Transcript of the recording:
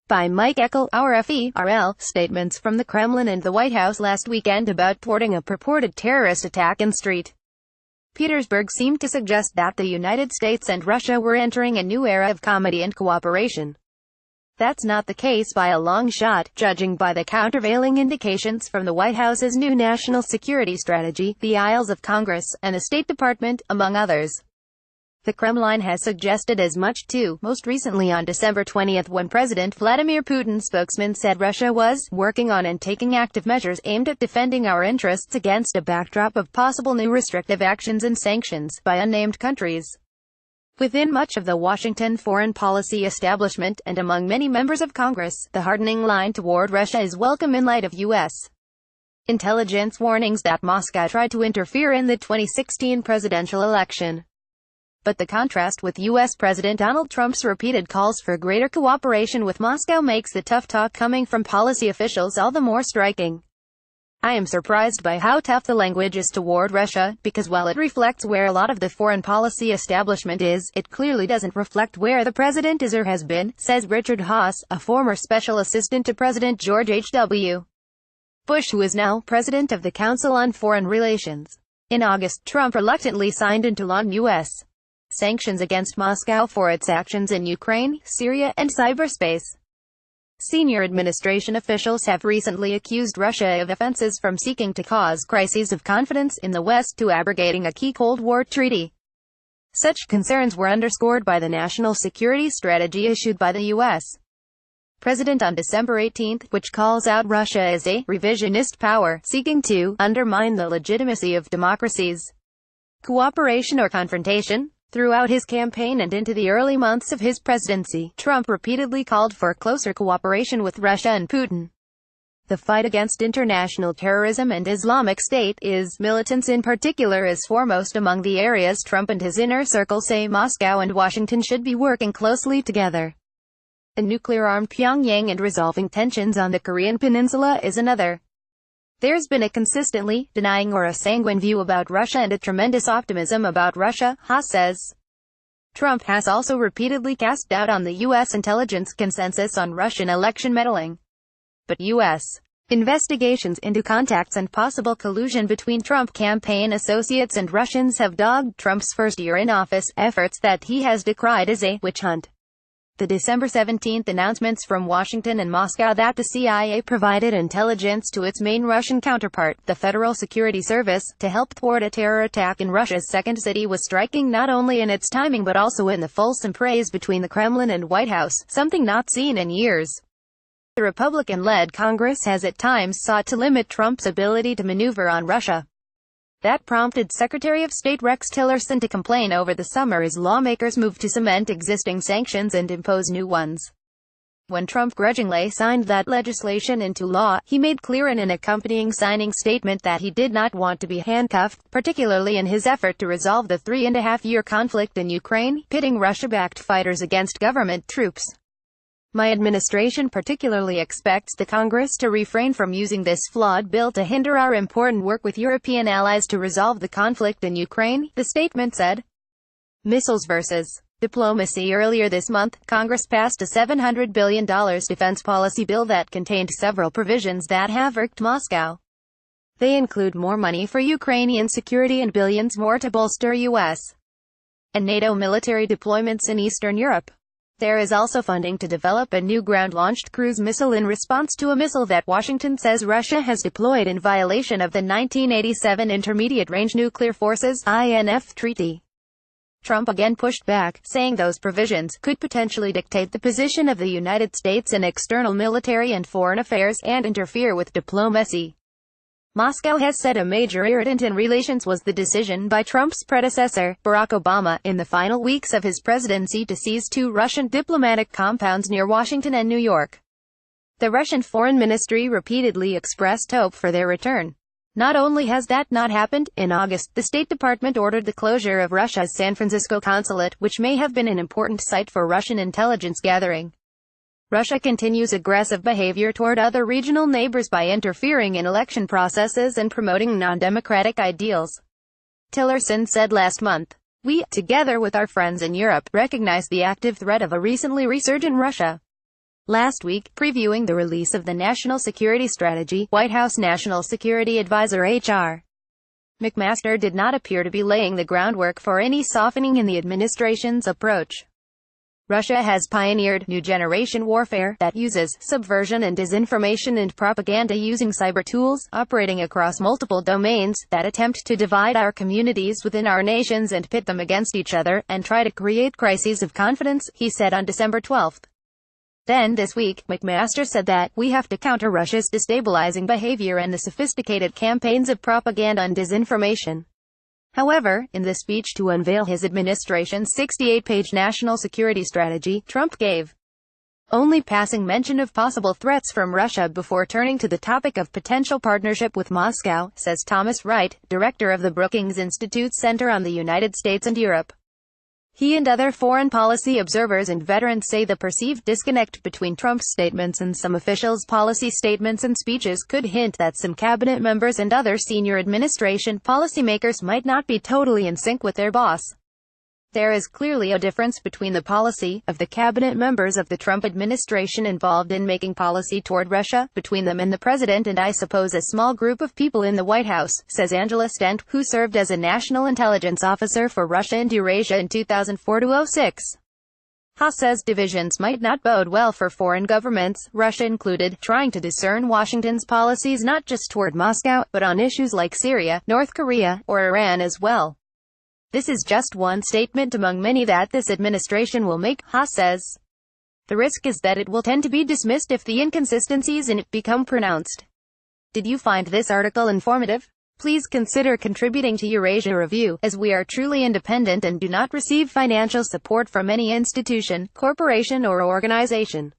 By Mike Eckel, our FERL, statements from the Kremlin and the White House last weekend about thwarting a purported terrorist attack in St. Petersburg seemed to suggest that the United States and Russia were entering a new era of comity and cooperation. That's not the case by a long shot, judging by the countervailing indications from the White House's new national security strategy, the aisles of Congress, and the State Department, among others. The Kremlin has suggested as much too, most recently on December 20 when President Vladimir Putin's spokesman said Russia was working on and taking active measures aimed at defending our interests against a backdrop of possible new restrictive actions and sanctions by unnamed countries. Within much of the Washington foreign policy establishment, and among many members of Congress, the hardening line toward Russia is welcome in light of U.S. intelligence warnings that Moscow tried to interfere in the 2016 presidential election. But the contrast with U.S. President Donald Trump's repeated calls for greater cooperation with Moscow makes the tough talk coming from policy officials all the more striking. I am surprised by how tough the language is toward Russia, because while it reflects where a lot of the foreign policy establishment is, it clearly doesn't reflect where the president is or has been, says Richard Haass, a former special assistant to President George H.W. Bush who is now president of the Council on Foreign Relations. In August, Trump reluctantly signed into law U.S. sanctions against Moscow for its actions in Ukraine, Syria, and cyberspace. Senior administration officials have recently accused Russia of offenses from seeking to cause crises of confidence in the West to abrogating a key Cold War treaty. Such concerns were underscored by the national security strategy issued by the U.S. President on December 18, which calls out Russia as a revisionist power, seeking to undermine the legitimacy of democracies. Cooperation or confrontation? Throughout his campaign and into the early months of his presidency, Trump repeatedly called for closer cooperation with Russia and Putin. The fight against international terrorism and Islamic State, militants in particular, is foremost among the areas Trump and his inner circle say Moscow and Washington should be working closely together. A nuclear-armed Pyongyang and resolving tensions on the Korean peninsula is another. There's been a consistently denying or a sanguine view about Russia and a tremendous optimism about Russia, Haass says. Trump has also repeatedly cast doubt on the U.S. intelligence consensus on Russian election meddling. But U.S. investigations into contacts and possible collusion between Trump campaign associates and Russians have dogged Trump's first year in office, efforts that he has decried as a witch hunt. The December 17 announcements from Washington and Moscow that the CIA provided intelligence to its main Russian counterpart, the Federal Security Service, to help thwart a terror attack in Russia's second city was striking not only in its timing but also in the fulsome praise between the Kremlin and White House, something not seen in years. The Republican-led Congress has at times sought to limit Trump's ability to maneuver on Russia. That prompted Secretary of State Rex Tillerson to complain over the summer as lawmakers moved to cement existing sanctions and impose new ones. When Trump grudgingly signed that legislation into law, he made clear in an accompanying signing statement that he did not want to be handcuffed, particularly in his effort to resolve the 3.5-year conflict in Ukraine, pitting Russia-backed fighters against government troops. My administration particularly expects the Congress to refrain from using this flawed bill to hinder our important work with European allies to resolve the conflict in Ukraine, the statement said. Missiles versus diplomacy. Earlier this month, Congress passed a $700 billion defense policy bill that contained several provisions that have irked Moscow. They include more money for Ukrainian security and billions more to bolster U.S. and NATO military deployments in Eastern Europe. There is also funding to develop a new ground-launched cruise missile in response to a missile that Washington says Russia has deployed in violation of the 1987 Intermediate-Range Nuclear Forces (INF) treaty. Trump again pushed back, saying those provisions could potentially dictate the position of the United States in external military and foreign affairs, and interfere with diplomacy. Moscow has said a major irritant in relations was the decision by Trump's predecessor, Barack Obama, in the final weeks of his presidency to seize 2 Russian diplomatic compounds near Washington and New York. The Russian Foreign Ministry repeatedly expressed hope for their return. Not only has that not happened, in August, the State Department ordered the closure of Russia's San Francisco consulate, which may have been an important site for Russian intelligence gathering. Russia continues aggressive behavior toward other regional neighbors by interfering in election processes and promoting non-democratic ideals. Tillerson said last month, "We, together with our friends in Europe, recognize the active threat of a recently resurgent Russia. Last week, previewing the release of the National Security Strategy, White House National Security Advisor H.R. McMaster did not appear to be laying the groundwork for any softening in the administration's approach. Russia has pioneered new generation warfare that uses subversion and disinformation and propaganda using cyber tools, operating across multiple domains, that attempt to divide our communities within our nations and pit them against each other, and try to create crises of confidence, he said on December 12. Then this week, McMaster said that, "We have to counter Russia's destabilizing behavior and the sophisticated campaigns of propaganda and disinformation." However, in the speech to unveil his administration's 68-page national security strategy, Trump gave only passing mention of possible threats from Russia before turning to the topic of potential partnership with Moscow, says Thomas Wright, director of the Brookings Institute's Center on the United States and Europe. He and other foreign policy observers and veterans say the perceived disconnect between Trump's statements and some officials' policy statements and speeches could hint that some cabinet members and other senior administration policymakers might not be totally in sync with their boss. There is clearly a difference between the policy of the cabinet members of the Trump administration involved in making policy toward Russia, between them and the president, and I suppose a small group of people in the White House, says Angela Stent, who served as a national intelligence officer for Russia and Eurasia in 2004-06. Haas says divisions might not bode well for foreign governments, Russia included, trying to discern Washington's policies not just toward Moscow, but on issues like Syria, North Korea, or Iran as well. This is just one statement among many that this administration will make, Haas says. The risk is that it will tend to be dismissed if the inconsistencies in it become pronounced. Did you find this article informative? Please consider contributing to Eurasia Review, as we are truly independent and do not receive financial support from any institution, corporation or organization.